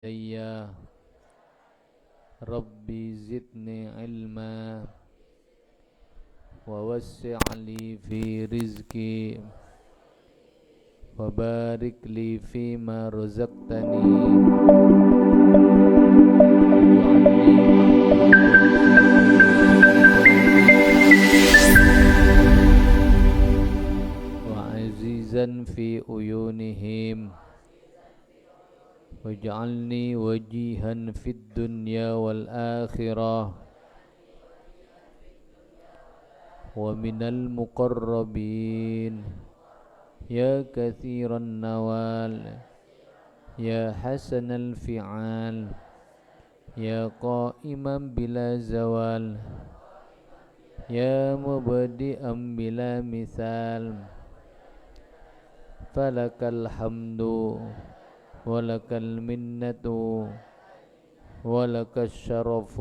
يا ربي زدني علما ووسع لي في رزقي وبارك لي فيما رزقتني وعزيزا في عيونهم واجعلني وجيها في الدنيا والآخرة ومن المقربين يا كثير النوال يا حسن الفعال يا قائما بلا زوال يا مبدئا بلا مثال فلك الحمد ولك المنة ولك الشرف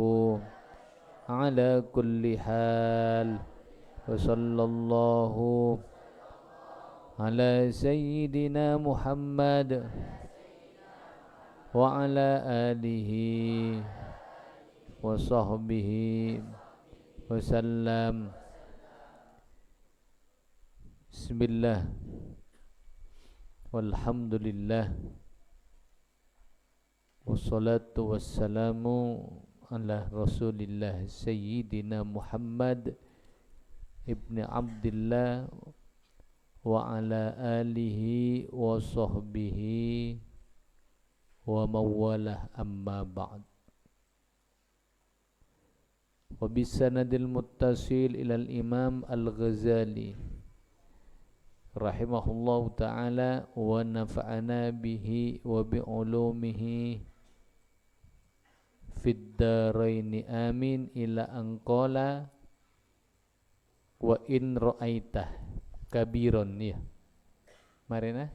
على كل حال وصلى الله على سيدنا محمد وعلى آله وصحبه وسلم. Bismillah walhamdulillah wassalatu wassalamu ala rasulillah sayyidina Muhammad ibni Abdillah wa ala alihi wa sahbihi wa mawalah amma ba'd. Wa bisanadil muttasil ilal imam al-Ghazali rahimahullahu ta'ala wa nafa'ana bihi wa bi'ulumihi fid daraini amin ila anqala wa in ra'aitah kabiron ya marina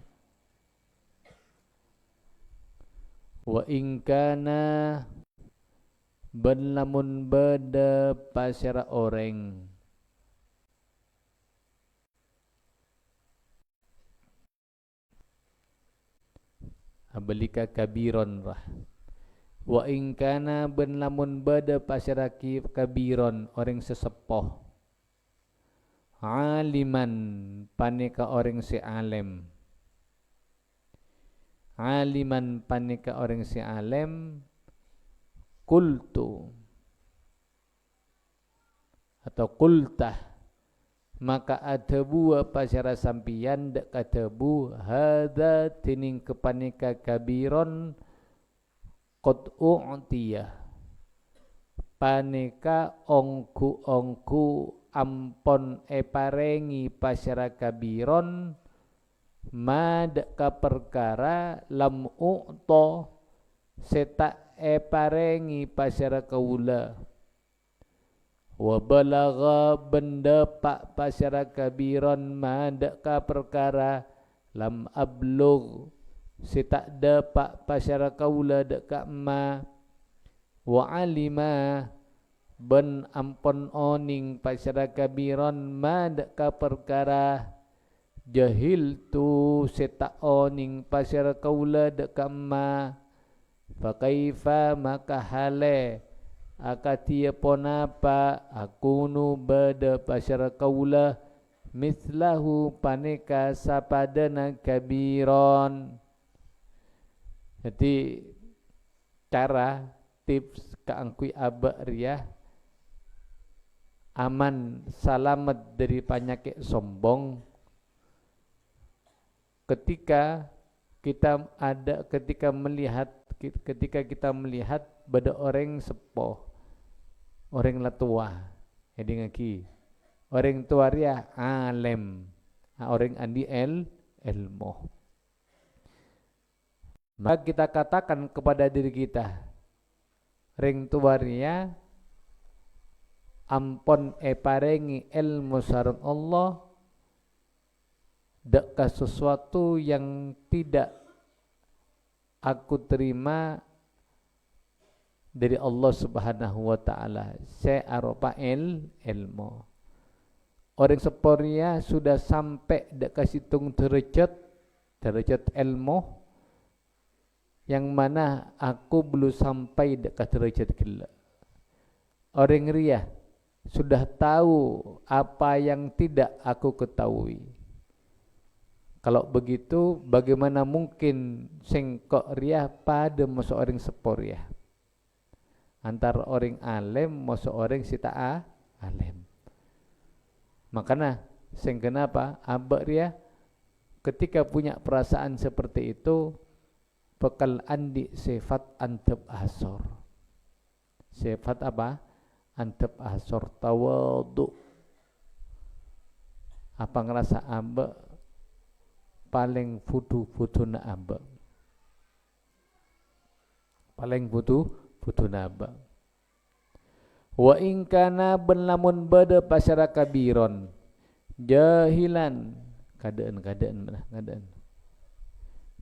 wa in kana ban lamun bada pasara orang abalika kabiron rah wa in kana ban lamun bada pasara kabiron orang sesepuh aliman panika orang si alim aliman panika orang si alim kultu atau kultah maka adabu apa secara sampian dak kadabu hadza tining kepanika kabiron qad u'tiyah panika ongku ampon parengi pasara kabiron mad ka perkara lam u'ta seta parengi pasara kaula wa balagha benda pak pasara kabiron mad ka perkara lam ablugh seta dapat pasara kaula dak ka ma wa alima ben ampon oning pasara kabiron mad ka perkara jahil tu seta oning pasara kaula dak ka ma fa kaifa maka hale akatia ponapa akunu bada pasara kaula mislahu paneka sapadana kabiron. Jadi cara tips kaangkui aba riyah aman selamat dari penyakit sombong ketika kita melihat pada orang sepuh orang latua jadi ngaki orang tua ria alim orang andi ilmu maka kita katakan kepada diri kita ring tua ria ampon parengi ilmu sareng Allah dak sesuatu yang tidak aku terima dari Allah Subhanahu wa taala. Saya aropa ilmu. Orang seporia sudah sampai dak kasitung derajat ilmu yang mana aku belum sampai dekat derajat gila. Orang riya sudah tahu apa yang tidak aku ketahui. Kalau begitu bagaimana mungkin sengkok riya pada masuk orang sepor ya? Antara orang alim masuk orang sita alim. Makanya sing kenapa abak riya ketika punya perasaan seperti itu bekal andi sifat antep asor. Sifat apa? Antep asor tawadu. Apa ngerasa abak paling fudu-fuduna abak. Paling fudu-fuduna abak. Wa in kana ben lamun bade pasyara kabiron jahilan keadaan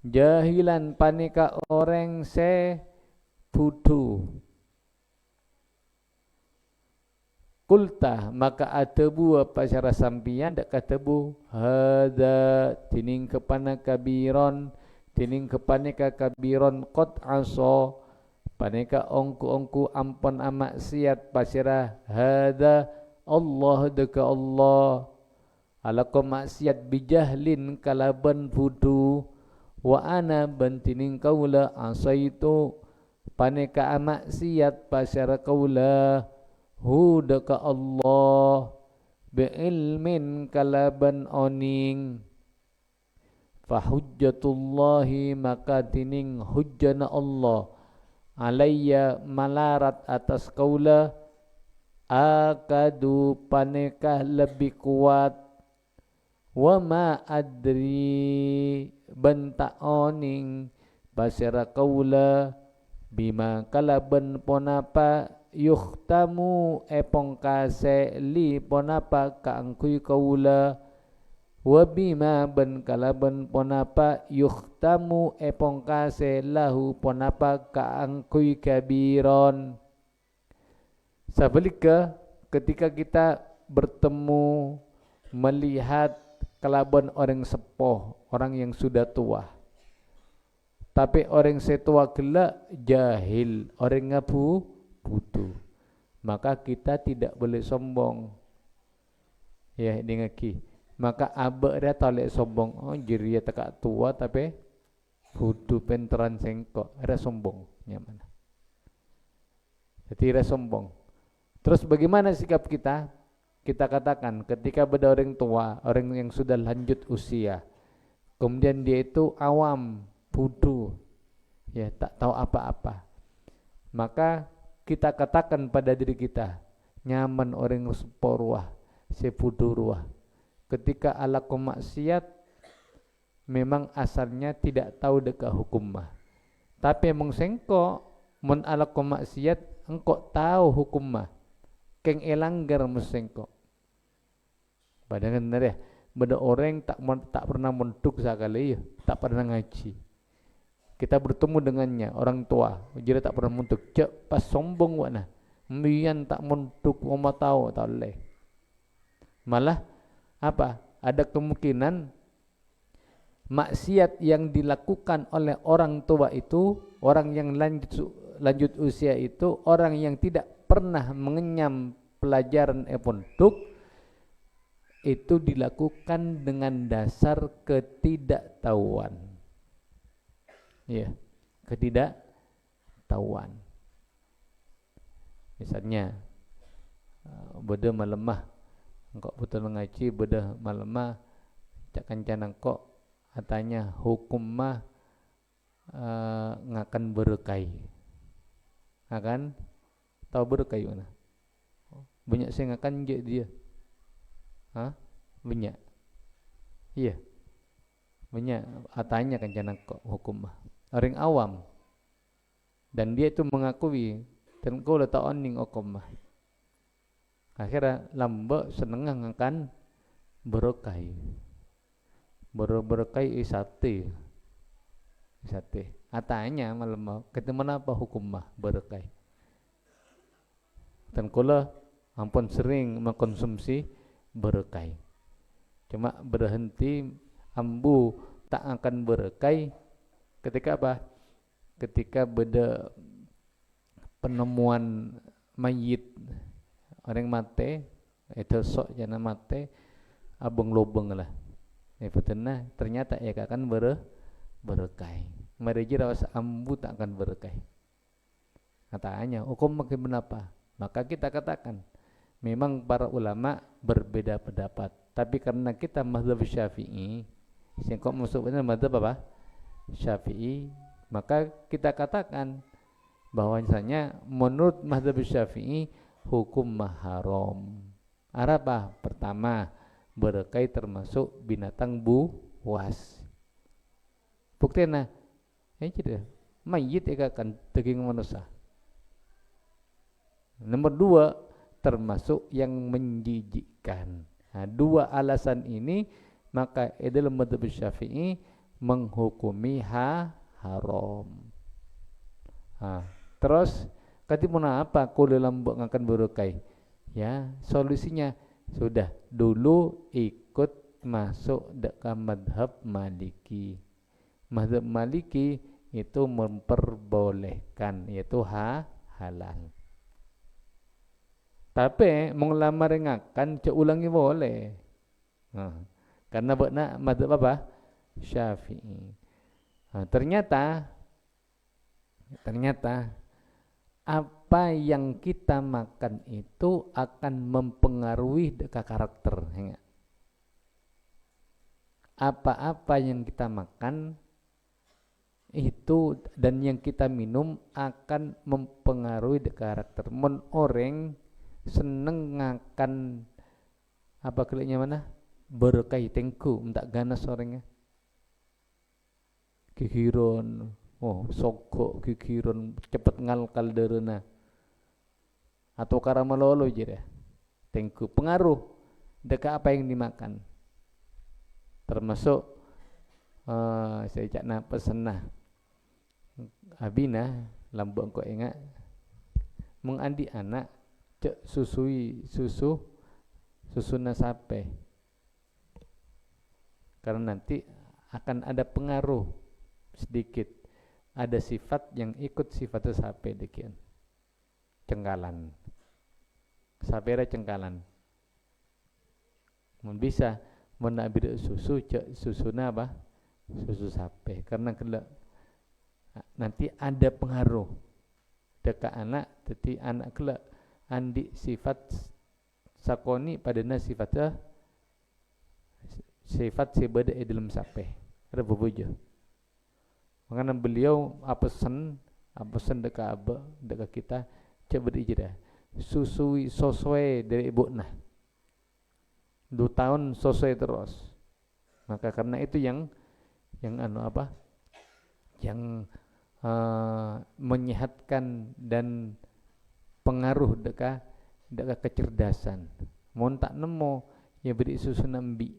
jahilan panika orang se fudu kulta maka atebu pasyara sampian dak katebu hada tining kepana kabiron tining kepanika kabiron qad aso paneka ongku ampun amaksiat pasirah hada Allah deka Allah alakum maksiat bijahlin kalaban fudu wa ana bantining kaula asaitu paneka amaksiat pasirah kaula hu deka Allah biilmin kalaban oning fahujjatullahi maka tining hujjana Allah alayya malarat atas kaula akadu panekah lebih kuat wa ma adri benta oning basira kaula bima kalaban ponapa yuhtamu epong kase li ponapa kaangkui kaula wa bima ben kalaban ponapa yuhtamu epong kase lahu ponapa kaangkui kabiron. Sebaliknya ketika kita bertemu melihat kalaban orang sepuh, orang yang sudah tua, tapi orang setua gelak jahil, orang ngapu butuh, maka kita tidak boleh sombong ya dengaki. Maka abek dia tak boleh sombong. Oh jadi dia tak tua tapi butuh penteran sengkok. Ada sombong nyaman. Jadi ada sombong. Terus bagaimana sikap kita? Kita katakan ketika ada orang tua, orang yang sudah lanjut usia, kemudian dia itu awam, bodoh, ya tak tahu apa-apa. Maka kita katakan pada diri kita, nyaman orang seporuah, sepuduruah. Ketika alakum maksiat memang asalnya tidak tahu dekat hukum mah. Tapi emang sengko mun alakum maksiat engkau tahu hukum mah. Keng elanggar mesengko. Padahal benar ya, beda orang tak pernah menduk sekali ya, tak pernah ngaji. Kita bertemu dengannya orang tua, jadi tak pernah menduk. Cek pas sombong wana. Mian tak menduk mau tahu tak boleh. Malah apa? Ada kemungkinan maksiat yang dilakukan oleh orang tua itu, orang yang lanjut usia itu, orang yang tidak pernah mengenyam pelajaran pondok, itu dilakukan dengan dasar ketidaktahuan. Ya, ketidaktahuan. Misalnya, beda melemah engkau betul ngaji bedah malemah cakkan canang kok katanya hukum mah ngakan berkai akan tahu berkai mana banyak saya ngakan je dia banyak iya banyak katanya kan canang kok hukum mah orang awam dan dia itu mengakui dan kau dah tahu oning hukum mah. Akhirnya lambak seneng ngakan berokai berokai isate atanya malam ketemu apa hukum mah berokai dan kula ampun sering mengkonsumsi berokai cuma berhenti ambu tak akan berokai ketika apa ketika beda penemuan mayit orang mati itu sok jana mati abang lobeng lah betulnya ternyata ya akan berkah mereka rawas ambu tak akan berkah katanya hukum makin kenapa maka kita katakan memang para ulama berbeda pendapat tapi karena kita mazhab Syafi'i singkok masuknya mazhab apa Syafi'i maka kita katakan bahwasanya menurut mazhab Syafi'i hukum haram apa pertama berkah termasuk binatang buas buktinya jadi mayit akan daging manusia nomor 2 termasuk yang menjijikkan nah, 2 alasan ini maka dalam mazhab Syafi'i menghukumi haram terus ketimuna apa kalau lambok akan berkah ya solusinya sudah dulu ikut masuk ke madhab Maliki. Madhab Maliki itu memperbolehkan yaitu halal. Tapi mengelamar ngakan ulangi boleh. Karena benar madhab apa? Syafi'i. Ternyata apa yang kita makan itu akan mempengaruhi karakter. Apa-apa yang kita makan itu dan yang kita minum akan mempengaruhi karakter. Mun orang seneng ngakan apa kelihnya mana? Berkah tengku, tak ganas orangnya. Kikiron, sogok kikiron cepet ngal kalderena atau karamalolo je deh tengku pengaruh dekat apa yang dimakan termasuk saya cakna pesenah abina lambang kok ingat mengandi anak cek susuna sape karena nanti akan ada pengaruh sedikit ada sifat yang ikut sifatnya sape dekian cengkalan sapera cengkalan mun bisa menabir susu cek susuna apa susu sape karena nanti ada pengaruh dekat anak jadi anak kelak andi sifat sakoni padana sifatnya sifat sebeda dalam sape ada bebujo makanya beliau pesan dekat kita coba dijeda susui soswe dari ibu nah 2 tahun soswe terus maka karena itu yang menyehatkan dan pengaruh dekat kecerdasan mau tak nemu ya beri susu nambi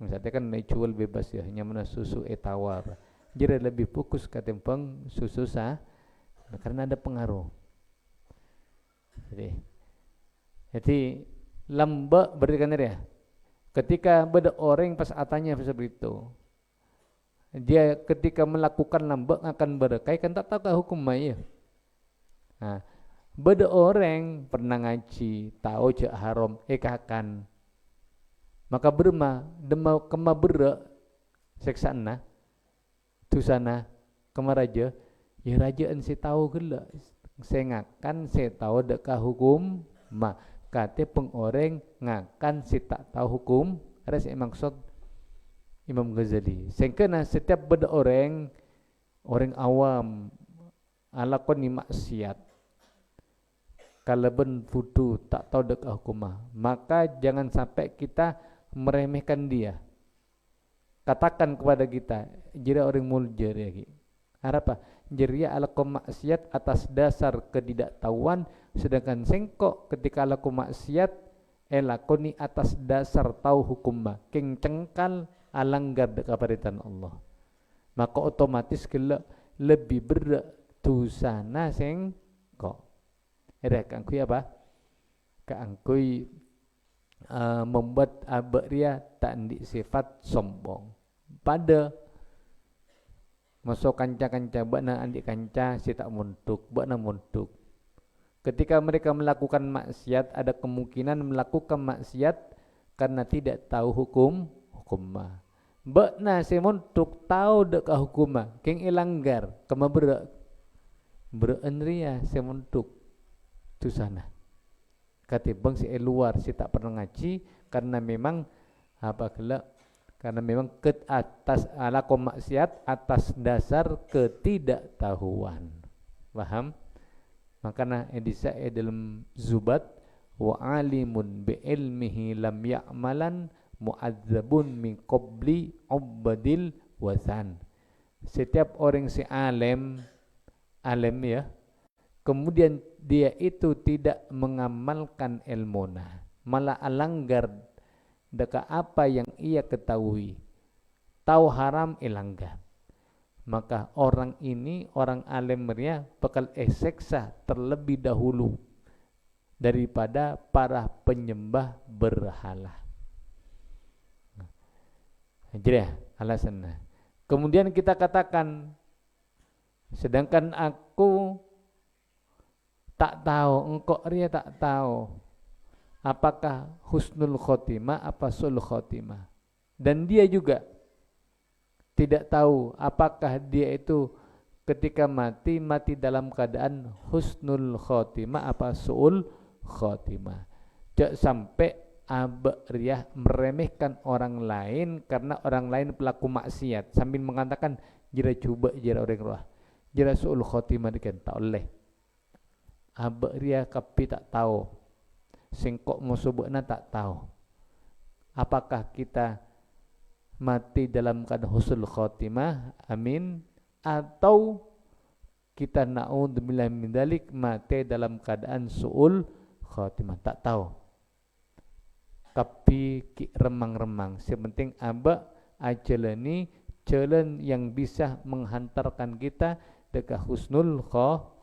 misalnya kan jual bebas ya hanya mana susu etawar jadi lebih fokus ke tempeng susu karena ada pengaruh jadi lembek berikan dia ketika beda orang pas atanya seperti itu dia ketika melakukan lembek akan berkah kan tak tahu hukum ya nah beda orang pernah ngaji tahu cek haram ekakan maka berma dema kema berak seksana tu sana kemaraja ya rajaan saya tahu gela saya ngakan saya tahu dekat hukum kate pengoreng ngakan saya tak tahu hukum ada saya maksud Imam Ghazali sehingga setiap beda orang awam ala koni maksiat kalau ben fudu tak tahu dekat hukum maka jangan sampai kita meremehkan dia katakan kepada kita jira orang muljer ya apa jeria ala maksiat atas dasar ketidaktahuan sedangkan sengkok ketika laku maksiat lakoni atas dasar tahu hukum king cengkal alanggar dekaparitan Allah maka otomatis lebih berat dosana sengkok kangkui apa kangkui membuat abak dia tak sifat sombong pada masuk kanca-kanca bakna andik kanca si tak muntuk, bakna muntuk. Ketika mereka melakukan maksiat, ada kemungkinan melakukan maksiat karena tidak tahu hukum mah. Bakna si muntuk tahu dek hukum mah, keng ilanggar, kema berenria si muntuk tu sana. Katibang si luar si tak pernah ngaji karena memang apa kelak, karena memang ke atas alakom maksiat atas dasar ketidaktahuan. Paham? Makanya edisa dalam Zubat, wa alimun bi ilmihi lam ya'malan mu'adzabun min qabli ubadil wasan. Setiap orang si alim ya, kemudian dia itu tidak mengamalkan ilmuna, malah alanggar deka apa yang ia ketahui, tahu haram ilanggar, maka orang ini, orang alim mereka bakal seksa terlebih dahulu daripada para penyembah berhala. Jadi alasannya. Kemudian kita katakan, sedangkan aku tak tahu, engkau ria tak tahu apakah husnul khotimah apa sul khotimah, dan dia juga tidak tahu apakah dia itu ketika mati dalam keadaan husnul khotimah apa su'ul khotimah. Jangan sampai abriyah meremehkan orang lain karena orang lain pelaku maksiat sambil mengatakan jira coba jira orang roh jira su'ul khotimah dikan tak oleh. Abriyah kapi tak tahu, sengkok musubukna tak tahu apakah kita mati dalam keadaan husnul khotimah, amin, atau kita na'udzubillah min dzalik mati dalam keadaan su'ul khotimah, tak tahu. Tapi remang-remang, sepenting aba ajalani jalan yang bisa menghantarkan kita dekat husnul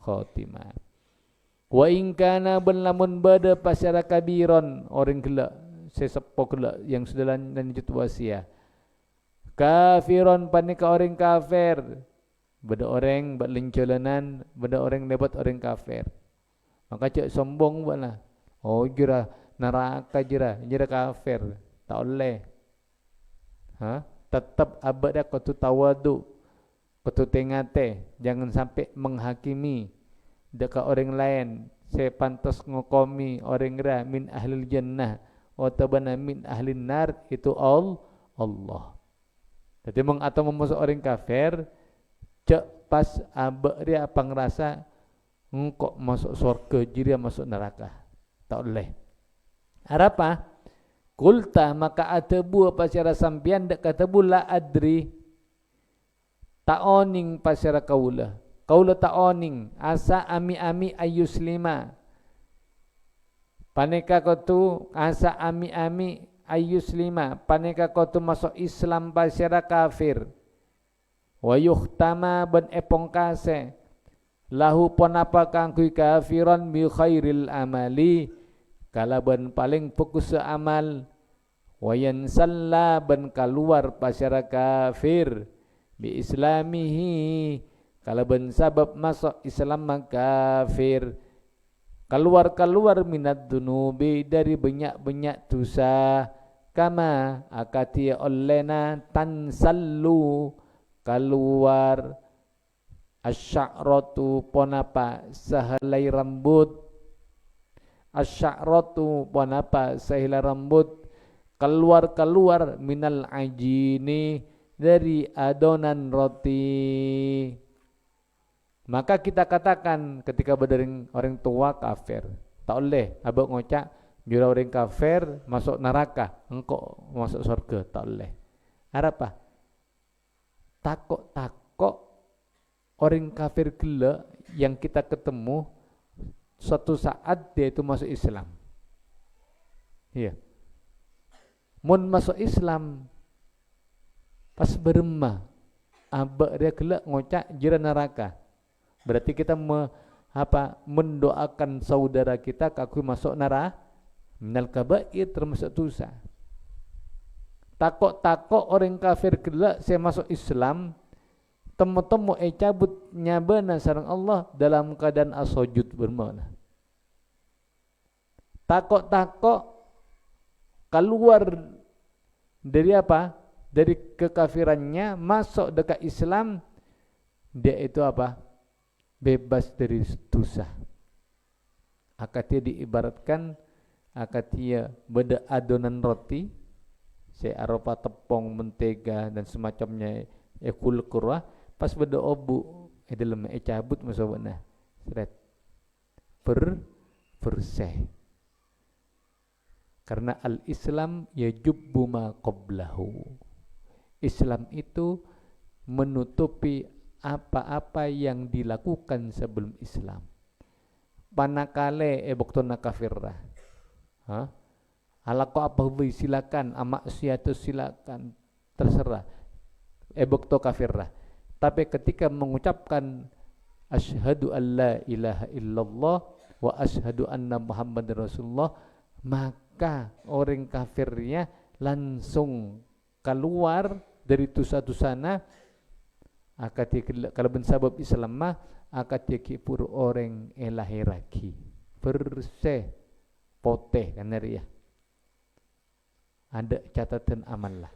khotimah. Wa in kana lamun bada pasyara kabiron, orang gelak sesepo gelak yang sudah lanjut wasiat. Kafiron panika orang kafir, beda orang buat lencolanan, beda orang dapat orang kafir. Maka cak sombong buatlah. Oh jira neraka jira kafir, tak oleh. Tetap abad dah kau tu tawadu, kau tu tengate, jangan sampai menghakimi dekat orang lain. Saya pantas ngokomi orang ra min ahlil jannah, watabana min ahlin nar, itu Allah. Jadi atau memasuk orang kafir, cek pas abek dia apa ngerasa engkau masuk surga, jadi masuk neraka, tak boleh. Apa? Kulta maka atebu pasara sampian dek katebu la adri, tak oning pasara kaula tak oning asa ami ayuslima. Paneka kotu asa ami ayuslima, paneka kotu masuk Islam pasara kafir. Wa yuhtama ban epong kase lahu ponapa kangkui kafiran bi khairil amali, kalaban paling fokus amal. Wa yansalla ban keluar pasara kafir bi islamihi, kalaban sabab masuk Islam kafir, keluar minat dunubi dari banyak dosa, kama akati olena tansallu keluar asy'aratu ponapa sahelai rambut, asy'aratu ponapa sahelai rambut, keluar minal ajini dari adonan roti. Maka kita katakan ketika berdering orang tua kafir, tak boleh abang ngocak jura orang kafir masuk neraka, engkau masuk surga, tak boleh. Apa? Takok orang kafir gila yang kita ketemu suatu saat dia itu masuk Islam. Iya. Mun masuk Islam pas beremah, abang dia gila ngocak jira neraka. Berarti kita mendoakan saudara kita kakui masuk neraka, minal kabair, termasuk dosa. Takok orang kafir gelak saya masuk Islam, temu-temu cabut nyabana sareng Allah dalam keadaan asojud bermakna. Takok-takok keluar dari apa? Dari kekafirannya masuk dekat Islam, dia itu apa? Bebas dari dosa. Akatia diibaratkan akatia beda adonan roti, searopa tepung, mentega dan semacamnya ekul kurah, pas beda obu dalam cabut masukna. Seret. Bersih. Karena al-Islam yajubbu ma qablahu. Islam itu menutupi apa-apa yang dilakukan sebelum Islam. Panakale boktona kafirah. Alako apa hui silakan, amaksiatu silakan, terserah. Bokto kafirah. Tapi ketika mengucapkan asyhadu an la ilaha illallah wa asyhadu anna muhammadar rasulullah, maka orang kafirnya langsung keluar dari dosa-dosana. Akati kalau bensabab Islam mah akati kipur orang elahiraki bersih poteh kan ya. Ada catatan amal lah.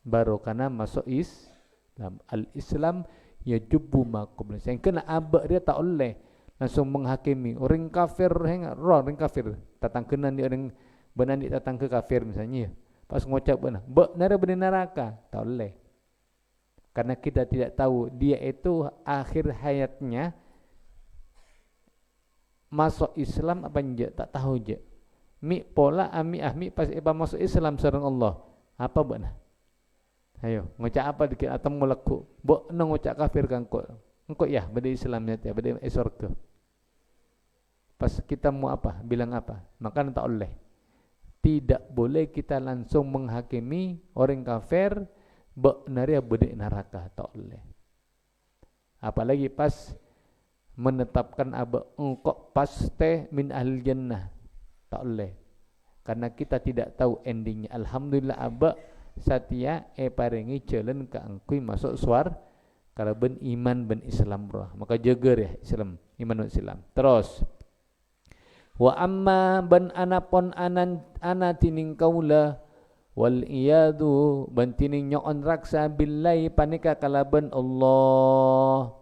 Baru karena masuk Islam, al-Islam yajubbu ma qabla. Yang kena abak dia tak oleh langsung menghakimi orang kafir, orang kafir tatang kena ni orang benani tatang ke kafir misalnya. Pas ngucap benar neraka tak oleh. Karena kita tidak tahu dia itu akhir hayatnya masuk Islam apa enggak, tak tahu je. Mi pola ami ahmi pas masuk Islam sareng Allah. Apa benar? Ayo, ngucap apa dikit atau mulaku. Bo nang ngucap kafir kan kok. Engko ya beda Islamnya tiap beda surga. Pas kita mau apa? Bilang apa? Maka tak oleh. Tidak boleh kita langsung menghakimi orang kafir benaria bedek neraka, tak oleh. Apalagi pas menetapkan aba engkau paste min ahli jannah, tak oleh. Karena kita tidak tahu endingnya. Alhamdulillah aba satia paringi jalan ke angkui masuk suar kalau ben iman ben Islam bro. Maka jaga ya Islam, iman dan Islam. Terus wa amma ban anapon ana tining kaula wal iyadu bantining nyoon raksa billahi panika kalaban Allah.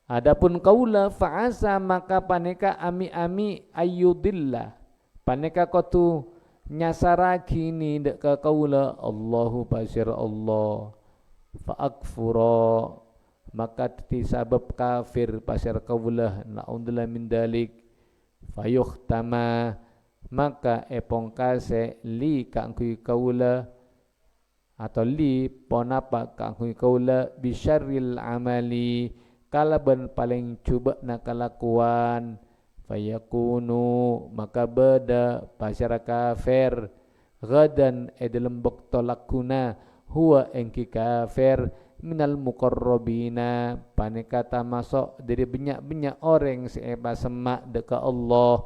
Adapun kaula fa'asa maka panika ami-ami ayyudillah panika kotu nyasaraki ni dek ka kaula Allahu pasir Allah fa'akfura maka ti sabab kafir pasir kaula na'udzubillah min dalik fayuhtama maka pongkase li kangkui kaula atau li ponapa kangkui kaula bisyarril amali kalaban paling cuba na kalakuan fayakunu maka beda pasyara kafir gadan dalam bekto lakuna huwa engki kafir minal muqarrabina panikata masuk dari banyak-banyak orang seeba semak dekat Allah.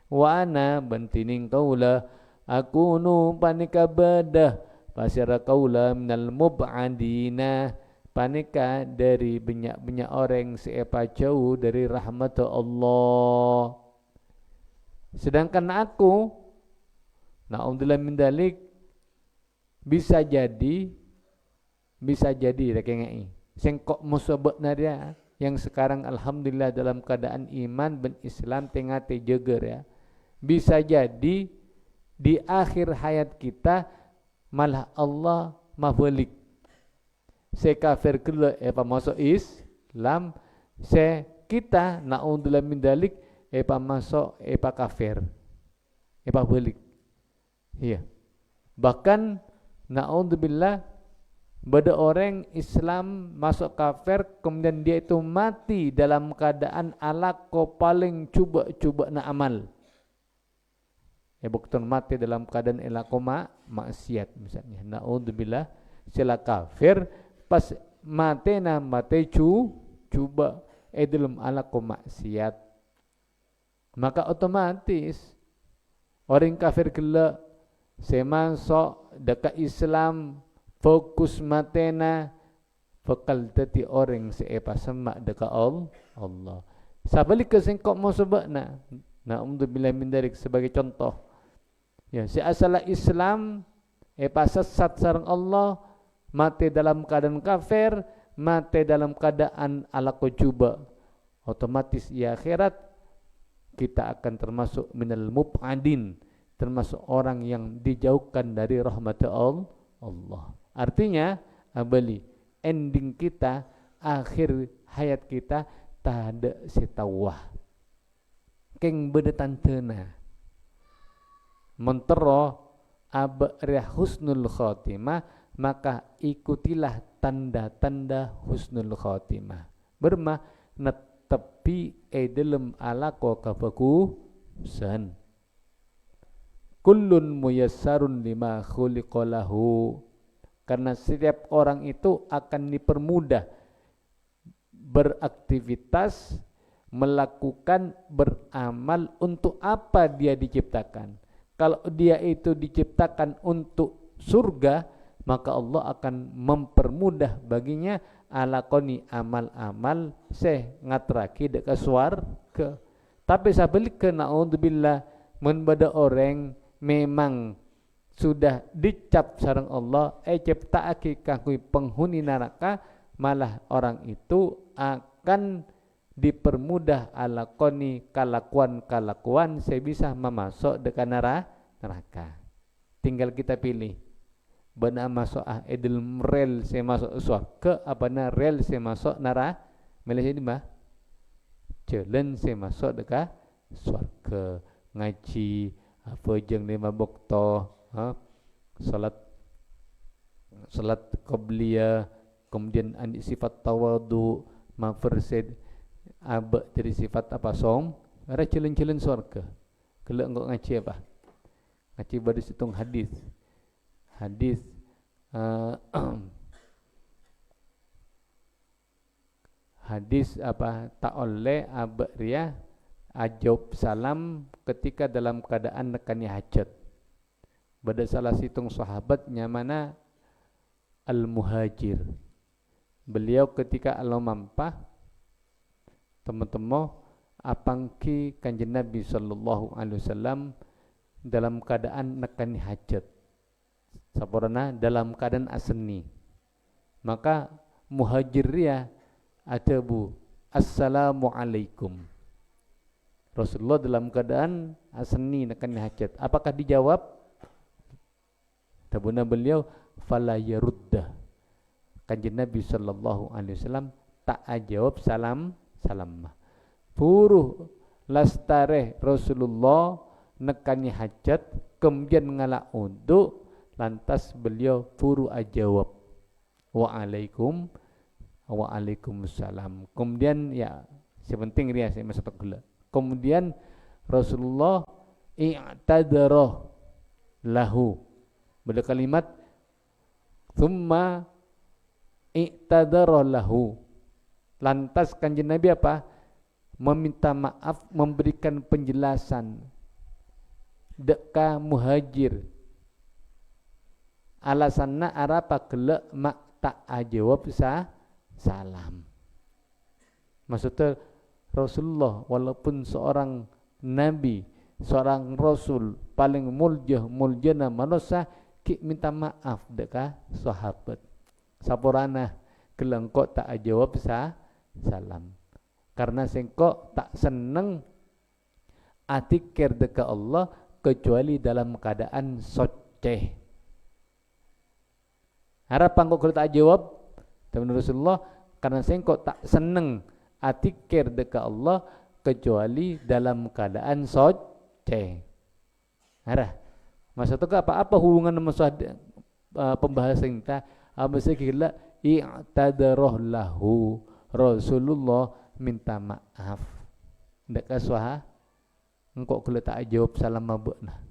Wa ana bantining kaula akunu panika bedah pasira kaula minal mub'adina panika dari banyak-banyak orang seapa jauh dari rahmat Allah. Sedangkan aku na'udzubillah min dalik bisa jadi rekengei sengkok musabakna dia yang sekarang alhamdulillah dalam keadaan iman ben Islam tengah tejeger ya. Bisa jadi di akhir hayat kita malah Allah mafalik. Se kafir kela masuk Islam, se kita na'udzubillah min dalik masuk kafir. Balik. Iya. Bahkan na'udzubillah bada orang Islam masuk kafir kemudian dia itu mati dalam keadaan alako paling cuba na amal. Bukan mati dalam keadaan elako maksiat misalnya. Na'udzubillah sila kafir pas mati cuba dalam alako maksiat. Maka otomatis orang kafir gila semasuk dekat Islam fokus matena bakal dadi orang seepa semak dekat Allah. Sabalik ke sengkok mau sebabna. Na'udzubillah min dzalik sebagai contoh. Ya, si asal Islam epa sesat sareng Allah, mati dalam keadaan kafir, mati dalam keadaan ala kujuba. Otomatis di akhirat kita akan termasuk minal mub'adin, termasuk orang yang dijauhkan dari rahmat Allah. Artinya, abali ending kita, akhir hayat kita tak ada setawah. Keng bedetan tena. Mentero abria husnul khotimah, maka ikutilah tanda-tanda husnul khotimah. Berma netepi dalam ala ko kafakusan. Kullun muyassarun lima khuliqalahu. Karena setiap orang itu akan dipermudah beraktivitas, melakukan, beramal untuk apa dia diciptakan. Kalau dia itu diciptakan untuk surga, maka Allah akan mempermudah baginya alakoni amal-amal ngatraki dekat swarga. Tapi sabalik ke naudzubillah menbada orang memang sudah dicap sareng Allah ciptaake kanggo penghuni neraka, malah orang itu akan dipermudah alakoni kalakuan saya bisa memasuk dekat neraka. Tinggal kita pilih bana masuk edil rel saya masuk surga apa na rel saya masuk neraka. Milih di mah jalan saya masuk dekat surga. Ngaji apa jeung 5 waktu, salat qabliyah, kemudian sifat tawadu, mafarsid abak dari sifat apa som, ada jalan-jalan surga. Kalau engkau ngaji apa? Ngaji baru hitung hadis hadis apa tak oleh abak ria ajab salam ketika dalam keadaan nekani hajat. Pada salah situng sahabatnya mana Al-Muhajir. Beliau ketika Allah mampah teman-teman apangki kanjeng Nabi sallallahu alaihi wasallam dalam keadaan nekani hajat. Saporana dalam keadaan aseni. Maka Muhajir ya ada bu assalamualaikum. Rasulullah dalam keadaan aseni nekani hajat. Apakah dijawab? Tabuna beliau fala yaruddah. Kanjeng Nabi sallallahu alaihi wasallam tak jawab salam. Puruh lastare Rasulullah nekani hajat kemudian ngalak untuk lantas beliau puruh jawab waalaikumsalam. Kemudian ya sepenting dia saya masuk gula. Kemudian Rasulullah i'tadara lahu. Pada kalimat thumma i'tadara lahu. Lantas kanjeng Nabi apa? Meminta maaf, memberikan penjelasan. Deka Muhajir. Alasanna arapa kelak mak tak jawab salam. Maksudnya Rasulullah walaupun seorang nabi, seorang rasul paling muljana manusia ki minta maaf deka sahabat. Saporana kelengkok tak jawab salam. Karena sengkok tak seneng atikir deka Allah kecuali dalam keadaan soceh. Harapan kok kalau tak jawab teman Rasulullah karena sengkok tak seneng atikir deka Allah kecuali dalam keadaan soceh. Harah. Maksudnya apa hubungan sama pembahasan kita? Apa sih kira i'tadarah lahu Rasulullah minta maaf. Ndak kasuha engkau kalau tak jawab salam mabukna.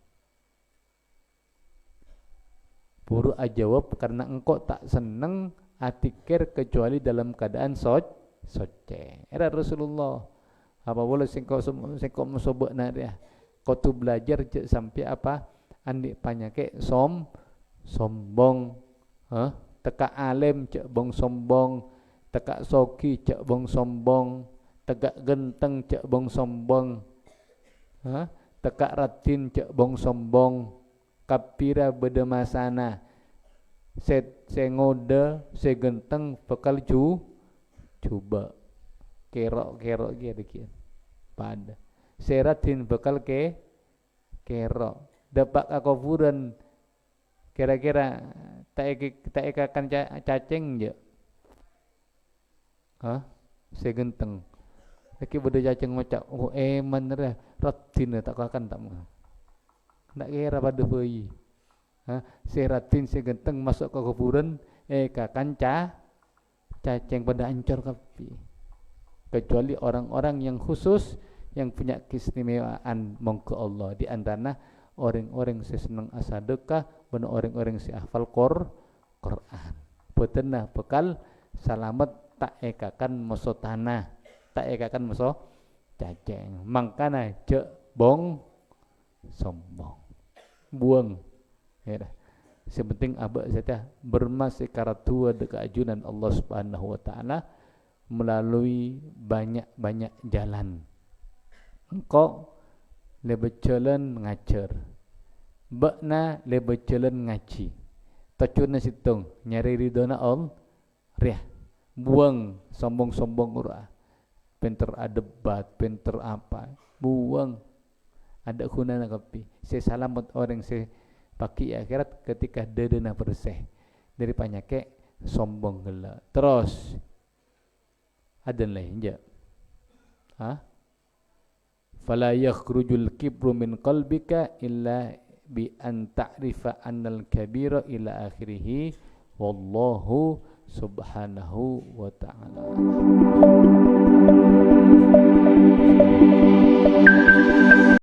Buru jawab karena engkau tak seneng atikir kecuali dalam keadaan soceh. Era Rasulullah. Apa boleh singkau musobokna dia. Kau tu belajar sampai apa? Andik panyake sombong, Tekak alim cek bong sombong, tekak soki cek bong sombong, tegak genteng cek bong sombong, tekak ratin cek bong sombong, kapira bedemasana, se ngode, se genteng bakal coba kerok gitu pada seratin bakal kerok dapat kakufuran kira-kira tak akan cacing je segenteng lagi beda cacing macam mana ratin tak akan tak mau nak kira pada bayi seratin segenteng masuk ke kuburan akan cacing pada ancur kapi kecuali orang-orang yang khusus yang punya keistimewaan mongko Allah di antara orang-orang yang senang asadekah dan orang-orang yang hafal Quran. Betenah bekal selamat tak ekakan maso tanah, tak ekakan maso cacing. Mangkana je bong sombong. Buang. Ya dah. Sepenting abak saja bermasyarakat dekat ajunan Allah Subhanahu wa taala melalui banyak-banyak jalan. Engkau lebih jalan mengajar, bakna lebih jalan ngaji. Tacuna situng nyari ridona Allah, riah buang sombong-sombong ura, pinter adebat, pinter apa, buang ada guna nak kapi. Saya salamat orang saya pakai akhirat ketika dedena bersih dari penyakit sombong gela. Terus ada lain je, fala yakhrujul kibru min qalbika illa bi an ta'rifa annal kabira ila akhirih wallahu subhanahu wa ta'ala.